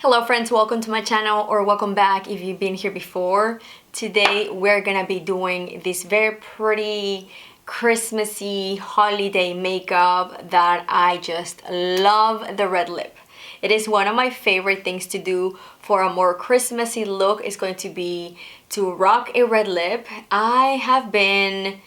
Hello friends, welcome to my channel, or welcome back if you've been here before. Today we're gonna be doing this very pretty Christmassy holiday makeup that I just love, the red lip. It is one of my favorite things to do for a more Christmassy look. Is going to be to rock a red lip. I have been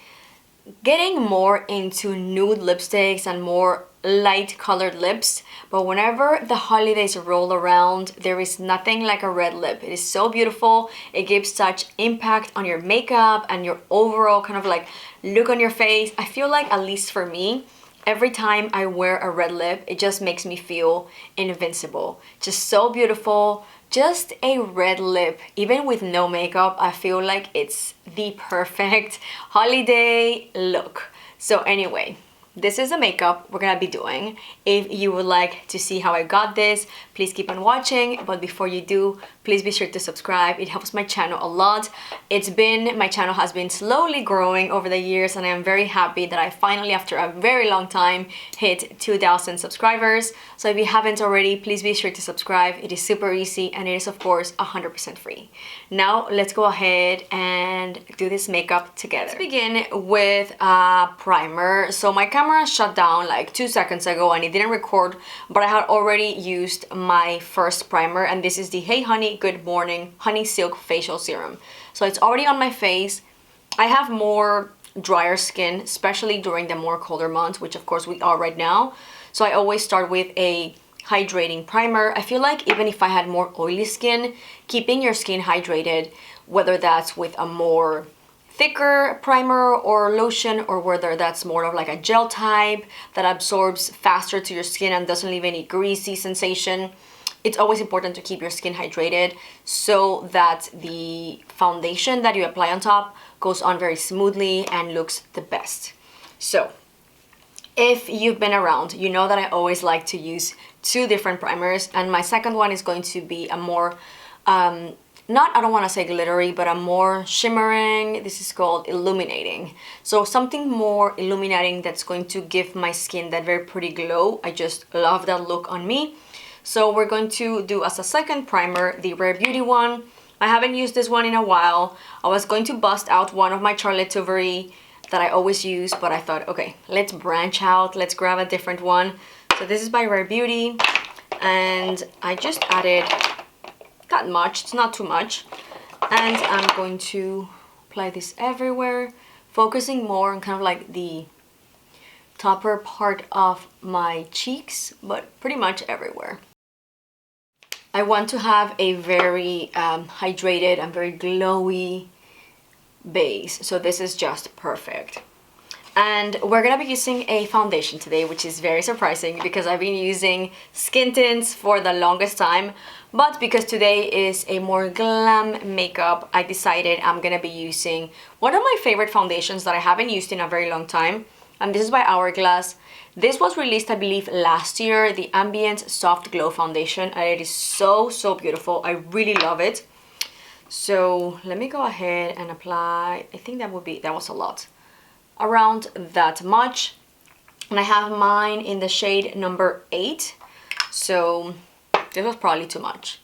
getting more into nude lipsticks and more light colored lips, but whenever the holidays roll around, there is nothing like a red lip. It is so beautiful. It gives such impact on your makeup and your overall kind of like look on your face. I feel like, at least for me, every time I wear a red lip, it just makes me feel invincible. Just so beautiful. Just a red lip, even with no makeup, I feel like it's the perfect holiday look. So anyway, this is the makeup we're gonna be doing. If you would like to see how I got this, please keep on watching. But before you do, please be sure to subscribe. It helps my channel a lot. My channel has been slowly growing over the years, and I am very happy that I finally, after a very long time, hit 2,000 subscribers. So if you haven't already, please be sure to subscribe. It is super easy, and it is of course 100% free. Now let's go ahead and do this makeup together. Let's begin with a primer. So my camera shut down like 2 seconds ago and it didn't record, but I had already used my first primer, and this is the Hey Honey Good Morning Honey Silk Facial Serum. So it's already on my face. I have more drier skin, especially during the more colder months, which of course we are right now. So I always start with a hydrating primer. I feel like even if I had more oily skin, keeping your skin hydrated, whether that's with a more thicker primer or lotion, or whether that's more of like a gel type that absorbs faster to your skin and doesn't leave any greasy sensation, it's always important to keep your skin hydrated so that the foundation that you apply on top goes on very smoothly and looks the best. So if you've been around, you know that I always like to use two different primers, and my second one is going to be a more I don't want to say glittery, but a more shimmering. This is called illuminating. So something more illuminating that's going to give my skin that very pretty glow. I just love that look on me. So we're going to do as a second primer the Rare Beauty one. I haven't used this one in a while. I was going to bust out one of my Charlotte Tilbury that I always use, but I thought, okay, let's branch out. Let's grab a different one. So this is by Rare Beauty, and I just added that much. It's not too much. And I'm going to apply this everywhere, focusing more on kind of like the topper part of my cheeks, but pretty much everywhere. I want to have a very hydrated and very glowy base, so this is just perfect. And we're gonna be using a foundation today, which is very surprising because I've been using skin tints for the longest time, but because today is a more glam makeup, I decided I'm gonna be using one of my favorite foundations that I haven't used in a very long time, and this is by Hourglass. This was released, I believe, last year, the Ambient Soft Glow Foundation, and it is so beautiful. I really love it. So let me go ahead and apply. I think that was a lot. Around that much. And I have mine in the shade number 8. So this was probably too much.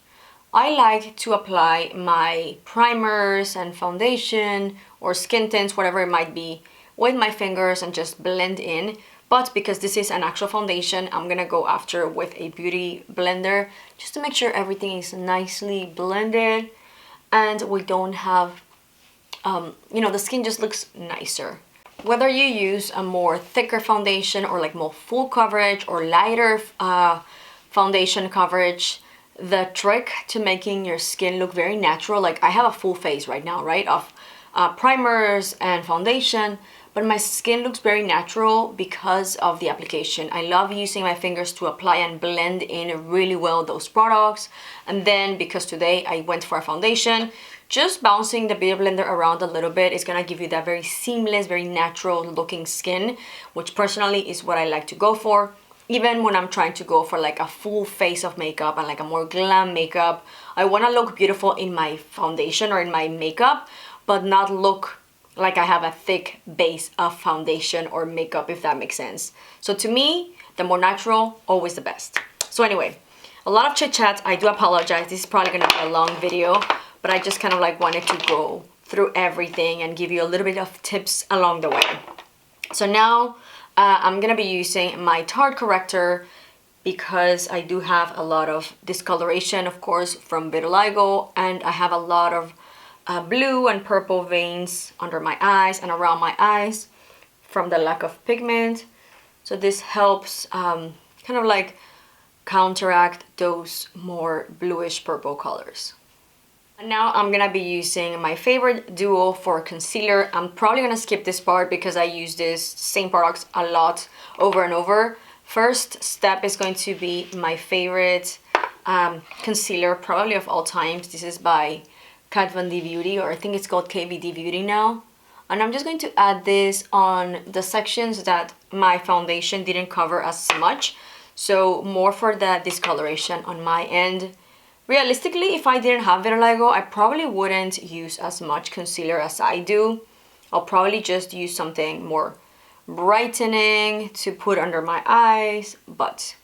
I like to apply my primers and foundation or skin tints, whatever it might be, with my fingers and just blend in. But because this is an actual foundation, I'm gonna go after with a beauty blender just to make sure everything is nicely blended and we don't have, the skin just looks nicer. Whether you use a more thicker foundation or like more full coverage or lighter foundation coverage, the trick to making your skin look very natural, like I have a full face right now, right, of primers and foundation, but my skin looks very natural because of the application. I love using my fingers to apply and blend in really well those products. And then because today I went for a foundation, just bouncing the beauty blender around a little bit is gonna give you that very seamless, very natural looking skin, which personally is what I like to go for. Even when I'm trying to go for like a full face of makeup and like a more glam makeup, I wanna look beautiful in my foundation or in my makeup, but not look like I have a thick base of foundation or makeup, if that makes sense. So to me, the more natural, always the best. So anyway, a lot of chit chat. I do apologize. This is probably gonna be a long video, but I just kind of like wanted to go through everything and give you a little bit of tips along the way. So now I'm gonna be using my Tarte corrector because I do have a lot of discoloration, of course, from vitiligo, and I have a lot of blue and purple veins under my eyes and around my eyes from the lack of pigment. So this helps kind of like counteract those more bluish purple colors. And now I'm gonna be using my favorite duo for concealer. I'm probably gonna skip this part because I use this same products a lot over and over. First step is going to be my favorite concealer probably of all times. This is by Kat Von D Beauty, or I think it's called KVD Beauty now. And I'm just going to add this on the sections that my foundation didn't cover as much. So more for the discoloration on my end. Realistically, if I didn't have vitiligo, I probably wouldn't use as much concealer as I do. I'll probably just use something more brightening to put under my eyes, but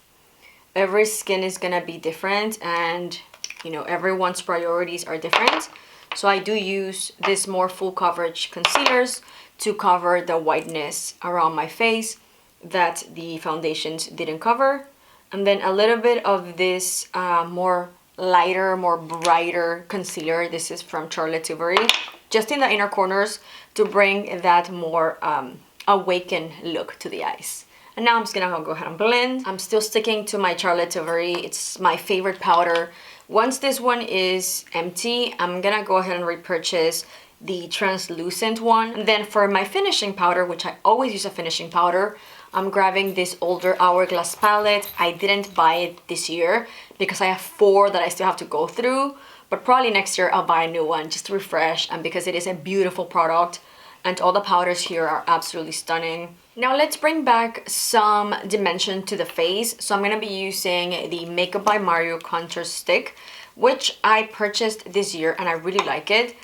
every skin is gonna be different, and you know, everyone's priorities are different. So I do use this more full coverage concealers to cover the whiteness around my face that the foundations didn't cover, and then a little bit of this more lighter, more brighter concealer. This is from Charlotte Tilbury, just in the inner corners to bring that more awakened look to the eyes. And now I'm just gonna go ahead and blend. I'm still sticking to my Charlotte Tilbury. It's my favorite powder. Once this one is empty, I'm gonna go ahead and repurchase the translucent one. And then for my finishing powder, which I always use a finishing powder, I'm grabbing this older Hourglass palette. I didn't buy it this year because I have 4 that I still have to go through, but probably next year I'll buy a new one just to refresh, and because it is a beautiful product and all the powders here are absolutely stunning. Now let's bring back some dimension to the face. So I'm gonna be using the Makeup by Mario contour stick, which I purchased this year and I really like it.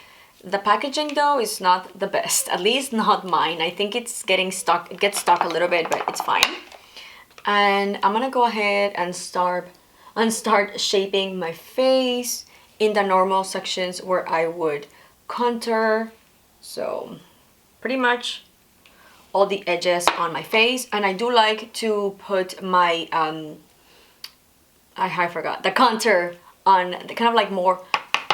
The packaging though is not the best, at least not mine. I think it's getting stuck, it gets stuck a little bit, but it's fine. And I'm gonna go ahead and start shaping my face in the normal sections where I would contour. So pretty much all the edges on my face. And I do like to put my I forgot the contour on the kind of like more.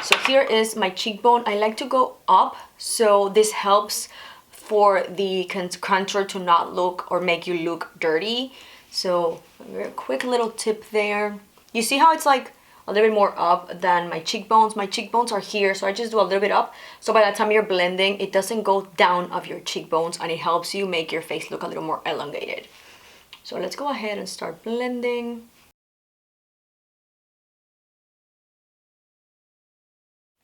So here is my cheekbone. I like to go up, so this helps for the contour to not look or make you look dirty. So a very quick little tip there. You see how it's like a little bit more up than my cheekbones. My cheekbones are here, so I just do a little bit up. So by the time you're blending, it doesn't go down of your cheekbones, and it helps you make your face look a little more elongated. So let's go ahead and start blending.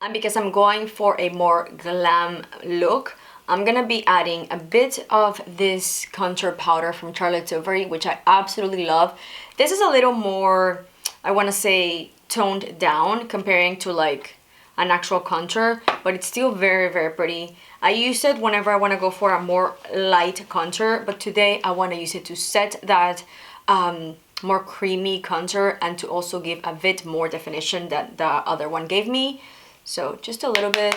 And because I'm going for a more glam look, I'm gonna be adding a bit of this contour powder from Charlotte Tilbury, which I absolutely love. This is a little more, I wanna say, toned down comparing to like an actual contour, but it's still very, very pretty. I use it whenever I wanna go for a more light contour, but today I wanna use it to set that more creamy contour and to also give a bit more definition that the other one gave me. So just a little bit,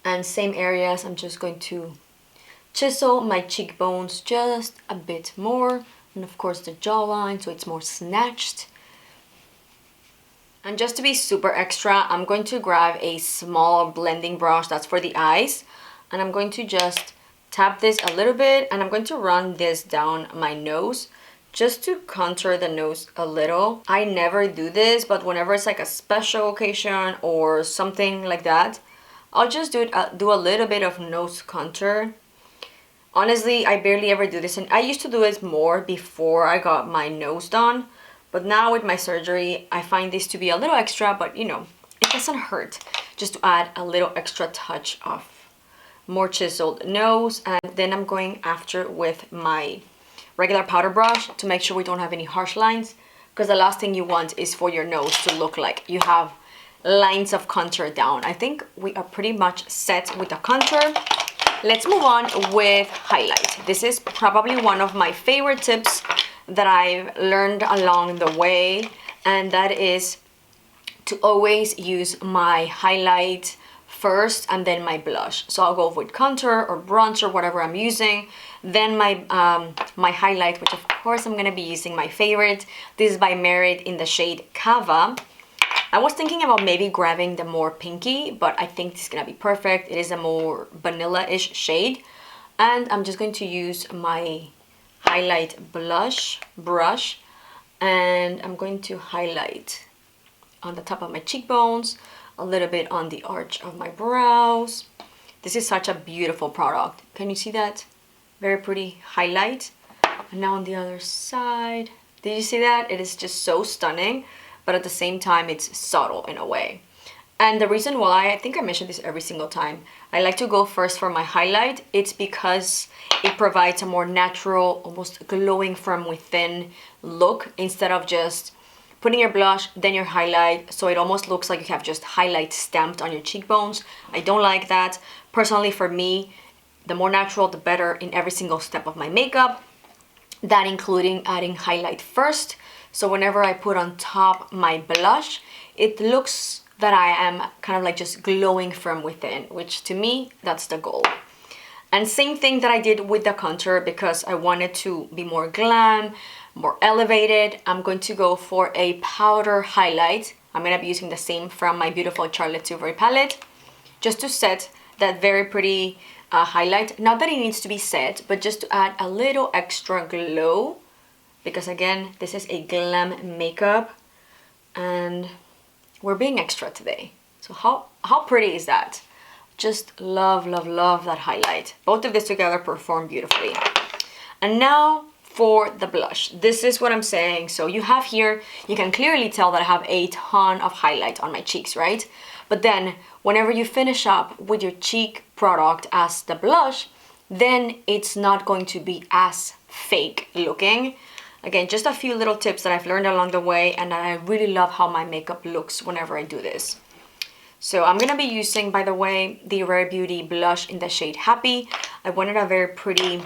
and same areas, I'm just going to chisel my cheekbones just a bit more, and of course the jawline, so it's more snatched. And just to be super extra, I'm going to grab a small blending brush that's for the eyes, and I'm going to just tap this a little bit, and I'm going to run this down my nose just to contour the nose a little. I never do this, but whenever it's like a special occasion or something like that, I'll just do a little bit of nose contour. Honestly, I barely ever do this, and I used to do it more before I got my nose done, but now with my surgery, I find this to be a little extra, but you know, it doesn't hurt just to add a little extra touch of more chiseled nose. And then I'm going after with my regular powder brush to make sure we don't have any harsh lines, because the last thing you want is for your nose to look like you have lines of contour down. I think we are pretty much set with the contour. Let's move on with highlight. This is probably one of my favorite tips that I've learned along the way, and that is to always use my highlight first and then my blush. So I'll go with contour or bronzer, whatever I'm using, then my highlight, which of course I'm gonna be using my favorite. This is by Merit in the shade Cava. I was thinking about maybe grabbing the more pinky, but I think this is gonna be perfect. It is a more vanilla-ish shade. And I'm just going to use my highlight blush brush, and I'm going to highlight on the top of my cheekbones, a little bit on the arch of my brows. This is such a beautiful product. Can you see that? Very pretty highlight. And now on the other side, did you see that? It is just so stunning, but at the same time, it's subtle in a way. And the reason why, I think I mentioned this every single time, I like to go first for my highlight, it's because it provides a more natural, almost glowing from within look, instead of just putting your blush, then your highlight, so it almost looks like you have just highlight stamped on your cheekbones. I don't like that. Personally, for me, the more natural, the better in every single step of my makeup, that including adding highlight first. So whenever I put on top my blush, it looks that I am kind of like just glowing from within, which to me, that's the goal. And same thing that I did with the contour, because I wanted to be more glam, more elevated. I'm going to go for a powder highlight. I'm gonna be using the same from my beautiful Charlotte Tilbury palette, just to set that very pretty highlight. Not that it needs to be set, but just to add a little extra glow, because again, this is a glam makeup, and we're being extra today. So how pretty is that? Just love, love, love that highlight. Both of this together perform beautifully. And now for the blush. This is what I'm saying. So you have here, you can clearly tell that I have a ton of highlight on my cheeks, right? But then whenever you finish up with your cheek product as the blush, then it's not going to be as fake looking. Again, just a few little tips that I've learned along the way, and I really love how my makeup looks whenever I do this. So I'm gonna be using, by the way, the Rare Beauty blush in the shade Happy. I wanted a very pretty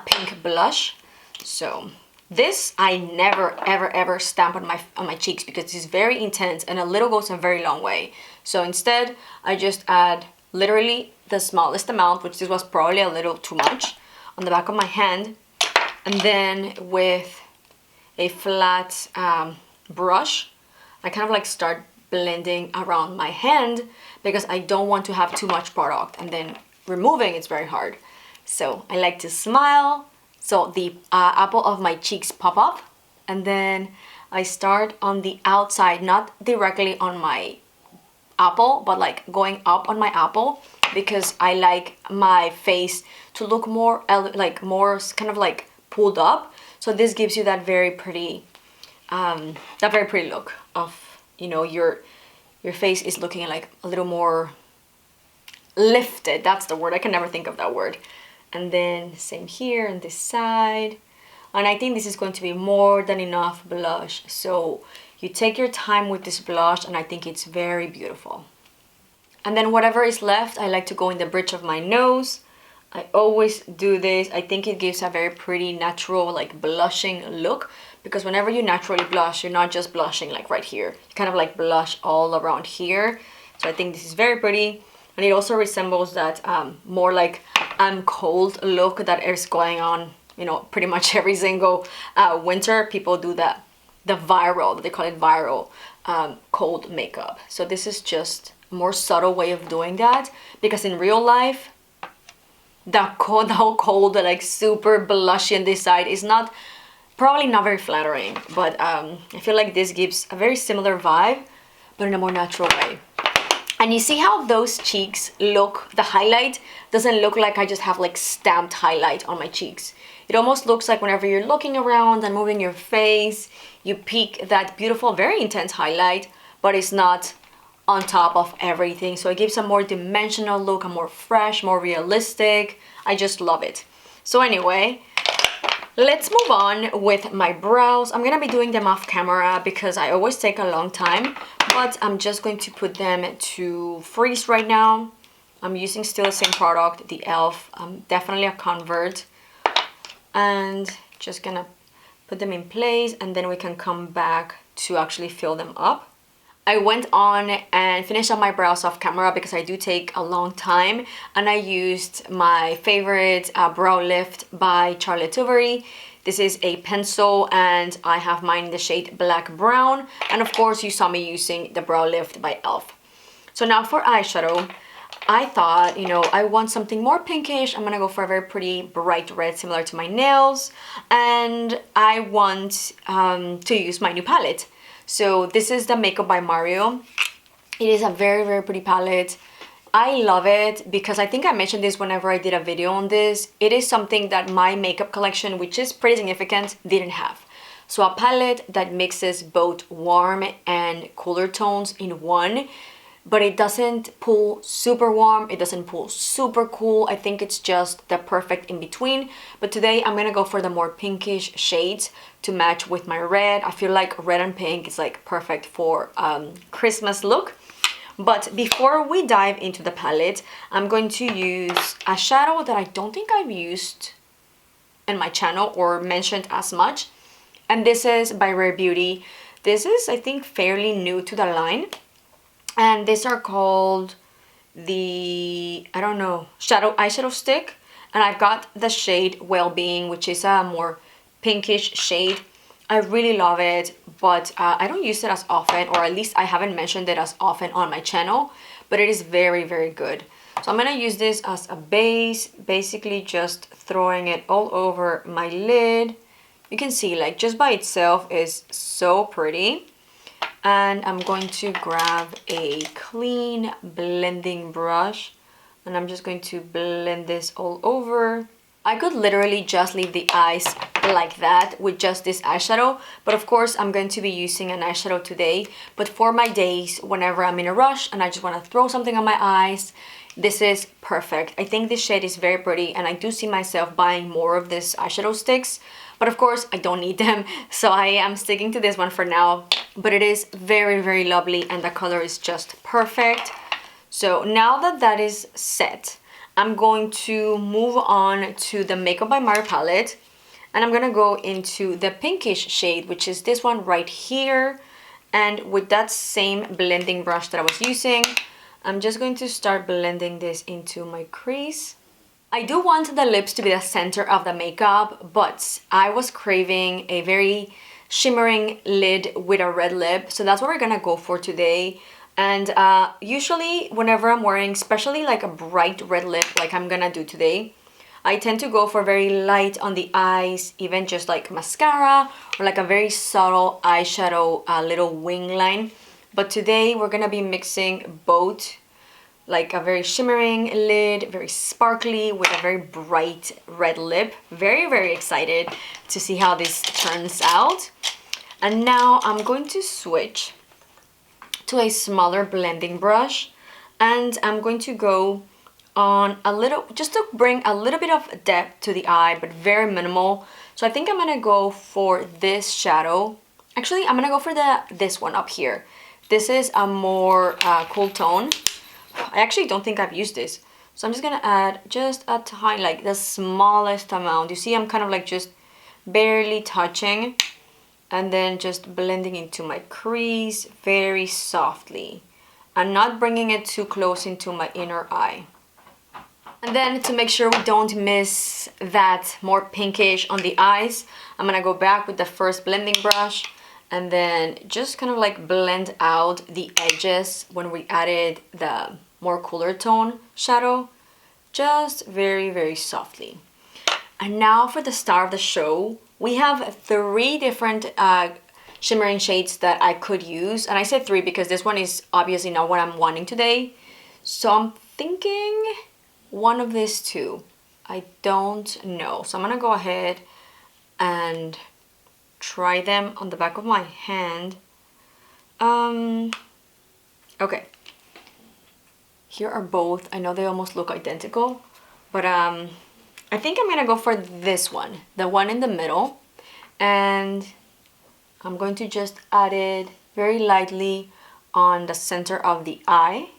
pink blush. So this I never ever stamp on my cheeks, because this is very intense and a little goes a very long way. So instead, I just add literally the smallest amount, which this was probably a little too much, on the back of my hand. And then with a flat brush, I kind of like start blending around my hand, because I don't want to have too much product, and then removing it's very hard. So I like to smile, so the apple of my cheeks pop up, and then I start on the outside, not directly on my apple, but like going up on my apple, because I like my face to look more more kind of like pulled up. So this gives you that very pretty look of, you know, your face is looking like a little more lifted. That's the word. I can never think of that word. And then same here on this side. And I think this is going to be more than enough blush. So you take your time with this blush, and I think it's very beautiful. And then whatever is left, I like to go in the bridge of my nose. I always do this. I think it gives a very pretty natural like blushing look, because whenever you naturally blush, you're not just blushing like right here. You kind of like blush all around here. So I think this is very pretty. And it also resembles that more like I'm cold look that is going on, you know, pretty much every single winter. People do that, the viral, they call it viral cold makeup. So this is just a more subtle way of doing that, because in real life, the whole cold, like super blushy on this side is probably not very flattering, but I feel like this gives a very similar vibe, but in a more natural way. And you see how those cheeks look, the highlight doesn't look like I just have like stamped highlight on my cheeks. It almost looks like whenever you're looking around and moving your face, you peek that beautiful, very intense highlight, but it's not on top of everything. So it gives a more dimensional look, a more fresh, more realistic. I just love it. So anyway, let's move on with my brows. I'm gonna be doing them off camera because I always take a long time, but I'm just going to put them to freeze right now. I'm using still the same product, the e.l.f. Definitely a convert. And just gonna put them in place, and then we can come back to actually fill them up. I went on and finished up my brows off camera because I do take a long time, and I used my favorite brow lift by Charlotte Tilbury. This is a pencil and I have mine in the shade black brown, and of course you saw me using the brow lift by e.l.f. So now for eyeshadow, I thought, you know, I want something more pinkish. I'm gonna go for a very pretty bright red similar to my nails, and I want to use my new palette. So this is the Makeup by Mario. It is a very, very pretty palette. I love it because I think I mentioned this whenever I did a video on this. It is something that my makeup collection, which is pretty significant, didn't have. So a palette that mixes both warm and cooler tones in one, but it doesn't pull super warm, it doesn't pull super cool. I think it's just the perfect in between. But today I'm gonna go for the more pinkish shades to match with my red. I feel like red and pink is like perfect for Christmas look. But before we dive into the palette, I'm going to use a shadow that I don't think I've used in my channel or mentioned as much. And this is by Rare Beauty. This is, I think, fairly new to the line. And these are called the, I don't know, eyeshadow stick. And I've got the shade Well-Being, which is a more pinkish shade. I really love it, but I don't use it as often, or at least I haven't mentioned it as often on my channel, but it is very, very good. So I'm gonna use this as a base, basically just throwing it all over my lid. You can see, like, just by itself is so pretty. And I'm going to grab a clean blending brush, and I'm just going to blend this all over. I could literally just leave the eyes like that with just this eyeshadow, but of course I'm going to be using an eyeshadow today. But for my days whenever I'm in a rush and I just want to throw something on my eyes, this is perfect. I think this shade is very pretty, and I do see myself buying more of this eyeshadow sticks, but of course I don't need them, so I am sticking to this one for now. But it is very, very lovely, and the color is just perfect. So now that that is set, I'm going to move on to the Makeup by Mario palette, and I'm gonna go into the pinkish shade, which is this one right here. And with that same blending brush that I was using, I'm just going to start blending this into my crease. I do want the lips to be the center of the makeup, but I was craving a very shimmering lid with a red lip, so that's what we're gonna go for today. And usually whenever I'm wearing, especially like a bright red lip like I'm gonna do today, I tend to go for very light on the eyes, even just like mascara or like a very subtle eyeshadow little wing line. But today we're gonna be mixing both, like a very shimmering lid, very sparkly, with a very bright red lip. Very, very excited to see how this turns out. And now I'm going to switch to a smaller blending brush, and I'm going to go on a little, just to bring a little bit of depth to the eye, but very minimal. So I think I'm gonna go for this shadow. Actually, I'm gonna go for this one up here. This is a more cool tone. I actually don't think I've used this, so I'm just gonna add just a tiny, like the smallest amount. You see, I'm kind of like just barely touching, and then just blending into my crease very softly, and not bringing it too close into my inner eye. And then to make sure we don't miss that more pinkish on the eyes, I'm gonna go back with the first blending brush and then just kind of like blend out the edges when we added the more cooler tone shadow, just very, very softly. And now for the star of the show, we have 3 different shimmering shades that I could use. And I said 3 because this one is obviously not what I'm wanting today. So I'm thinking one of these 2. I don't know. So I'm gonna go ahead and try them on the back of my hand. Okay. Here are both. I know they almost look identical, but I think I'm gonna go for this one, the one in the middle, and I'm going to just add it very lightly on the center of the eye.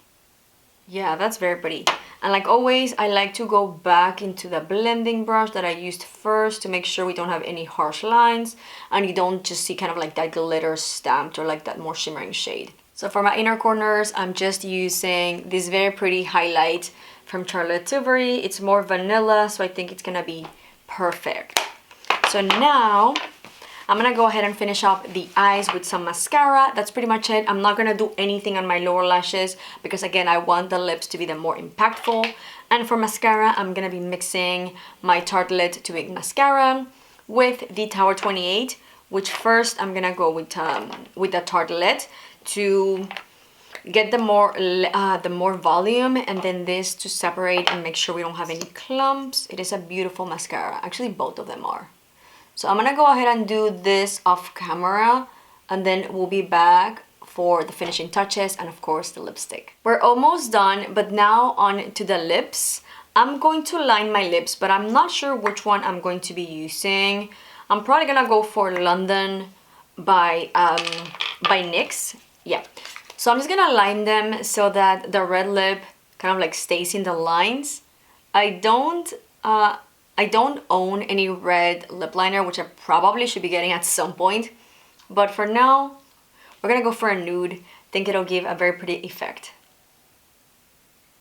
Yeah, that's very pretty. And like always, I like to go back into the blending brush that I used first to make sure we don't have any harsh lines and you don't just see kind of like that glitter stamped or like that more shimmering shade. So for my inner corners, I'm just using this very pretty highlight from Charlotte Tilbury. It's more vanilla, so I think it's gonna be perfect. So now I'm gonna go ahead and finish up the eyes with some mascara. That's pretty much it. I'm not gonna do anything on my lower lashes because again, I want the lips to be the more impactful. And for mascara, I'm gonna be mixing my Tartelette Too Big mascara with the Tower 28, which first I'm gonna go with the Tartelette to get the more volume, and then this to separate and make sure we don't have any clumps. It is a beautiful mascara. Actually, both of them are. So I'm gonna go ahead and do this off camera, and then we'll be back for the finishing touches and of course the lipstick. We're almost done, but now on to the lips. I'm going to line my lips, but I'm not sure which one I'm going to be using. I'm probably gonna go for London by NYX. Yeah. So I'm just gonna line them so that the red lip kind of like stays in the lines. I don't own any red lip liner, which I probably should be getting at some point. But for now, we're gonna go for a nude. I think it'll give a very pretty effect.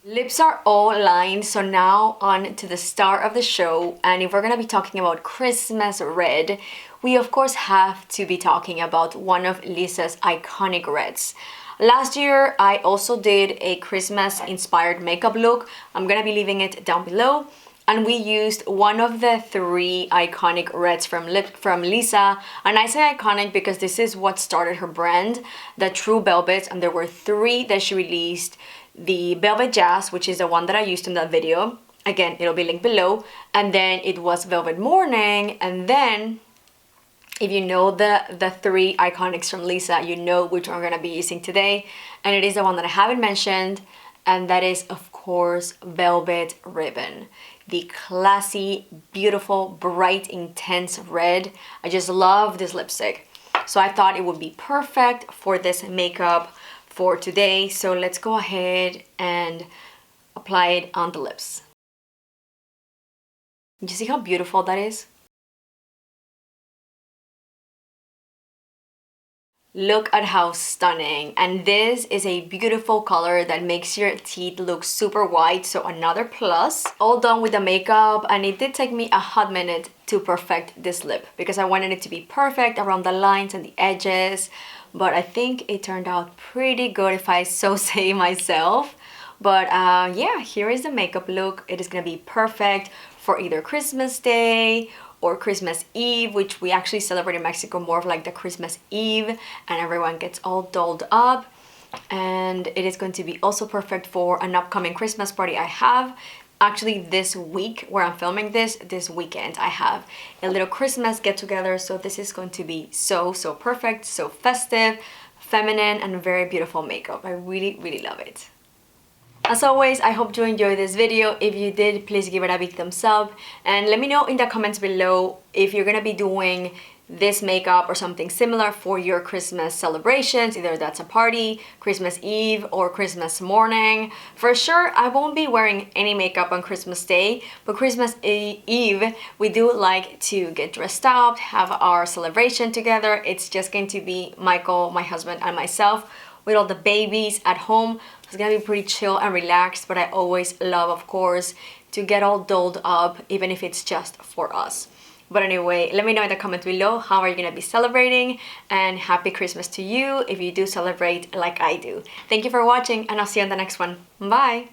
Lips are all lined, so now on to the star of the show. And if we're gonna be talking about Christmas red, we of course have to be talking about one of Lisa's iconic reds. Last year, I also did a Christmas inspired makeup look. I'm gonna be leaving it down below. And we used one of the 3 iconic reds from Lisa. And I say iconic because this is what started her brand, the True Velvets. And there were 3 that she released. The Velvet Jazz, which is the one that I used in that video. Again, it'll be linked below. And then it was Velvet Morning. And then, if you know the 3 iconics from Lisa, you know which one I'm going to be using today. And it is the one that I haven't mentioned. And that is, of course, Velvet Ribbon. The classy, beautiful, bright, intense red. I just love this lipstick. So I thought it would be perfect for this makeup for today. So let's go ahead and apply it on the lips. You see how beautiful that is? Look at how stunning. And this is a beautiful color that makes your teeth look super white, so another plus. All done with the makeup, and it did take me a hot minute to perfect this lip because I wanted it to be perfect around the lines and the edges, but I think it turned out pretty good if I so say myself. But yeah, here is the makeup look. It is gonna be perfect for either Christmas Day or Christmas Eve, which we actually celebrate in Mexico more of like the Christmas Eve, and everyone gets all dolled up. And it is going to be also perfect for an upcoming Christmas party I have. Actually, this week where I'm filming this weekend, I have a little Christmas get-together, so this is going to be so perfect, so festive, feminine, and very beautiful makeup. I really love it. As always, I hope you enjoyed this video. If you did, please give it a big thumbs up and let me know in the comments below if you're gonna be doing this makeup or something similar for your Christmas celebrations, either that's a party, Christmas Eve, or Christmas morning. For sure, I won't be wearing any makeup on Christmas Day, but Christmas Eve, we do like to get dressed up, have our celebration together. It's just going to be Michael, my husband, and myself with all the babies at home. It's gonna be pretty chill and relaxed, but I always love, of course, to get all dolled up, even if it's just for us. But anyway, let me know in the comments below how are you gonna be celebrating, and happy Christmas to you if you do celebrate like I do. Thank you for watching, and I'll see you on the next one. Bye!